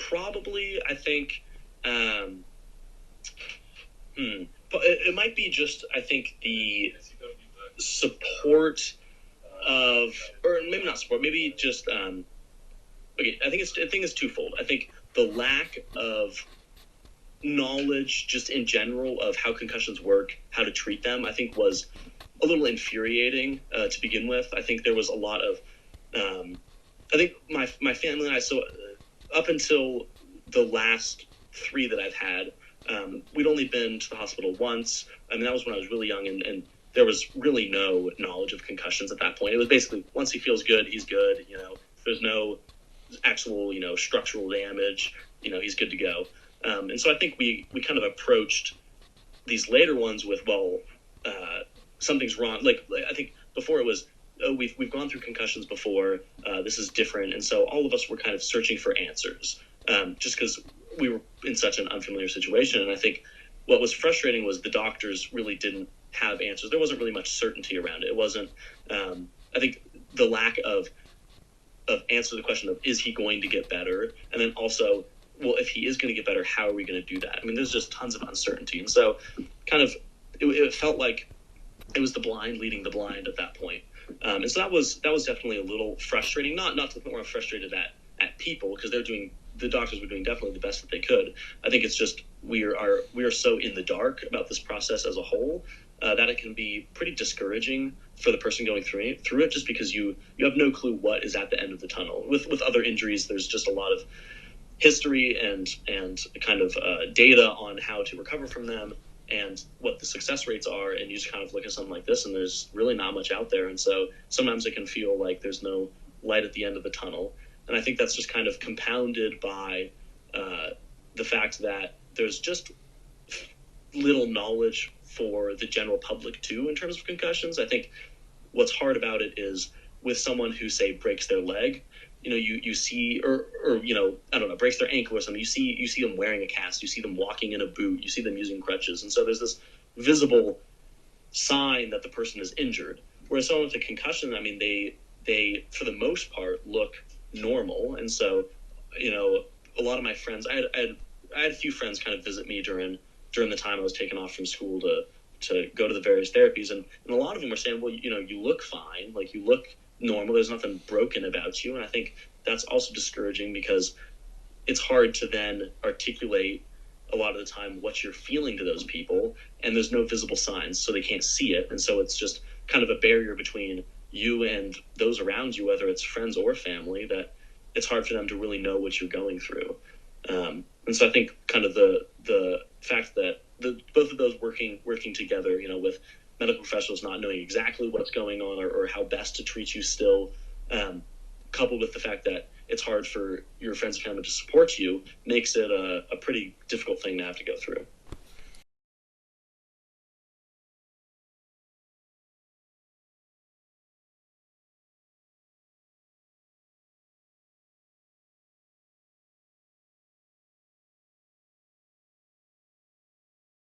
Probably, I think, it might be just, I think, the support of, or maybe not support, maybe just, okay, I think it's twofold. I think the lack of knowledge just in general of how concussions work, how to treat them, I think was a little infuriating to begin with. I think there was a lot of, I think my family and I, so up until the last 3 that I've had, we'd only been to the hospital once. I mean, that was when I was really young, and there was really no knowledge of concussions at that point. It was basically, once he feels good, he's good. There's no actual, structural damage. He's good to go. And so I think we kind of approached these later ones with, well, something's wrong. Like I think before it was, oh, we've gone through concussions before. This is different, and so all of us were kind of searching for answers, just because we were in such an unfamiliar situation. And I think what was frustrating was the doctors really didn't have answers. There wasn't really much certainty around it. It wasn't. I think the lack of answer to the question of, is he going to get better, and then also, well, if he is going to get better, how are we going to do that? I mean, there's just tons of uncertainty, and so kind of it felt like it was the blind leading the blind at that point. And so that was definitely a little frustrating. Not to the point where I'm frustrated at people, because the doctors were doing definitely the best that they could. I think it's just we are so in the dark about this process as a whole that it can be pretty discouraging for the person going through it, just because you have no clue what is at the end of the tunnel. With other injuries, there's just a lot of history and kind of data on how to recover from them and what the success rates are, and you just kind of look at something like this and there's really not much out there, and so sometimes it can feel like there's no light at the end of the tunnel. And I think that's just kind of compounded by the fact that there's just little knowledge for the general public too in terms of concussions. I think what's hard about it is with someone who, say, breaks their leg, you see, or I don't know, breaks their ankle or something, you see them wearing a cast, you see them walking in a boot, you see them using crutches, and so there's this visible sign that the person is injured. Whereas someone with a concussion, I mean, they for the most part look normal, and so a lot of my friends, I had a few friends kind of visit me during the time I was taken off from school to go to the various therapies, and a lot of them were saying, well, you look fine, like you look normal, there's nothing broken about you. And I think that's also discouraging because it's hard to then articulate a lot of the time what you're feeling to those people, and there's no visible signs, so they can't see it, and so it's just kind of a barrier between you and those around you, whether it's friends or family, that it's hard for them to really know what you're going through. And so I think kind of the fact that both of those working together, with medical professionals not knowing exactly what's going on or how best to treat you still, coupled with the fact that it's hard for your friends and family to support you, makes it a pretty difficult thing to have to go through.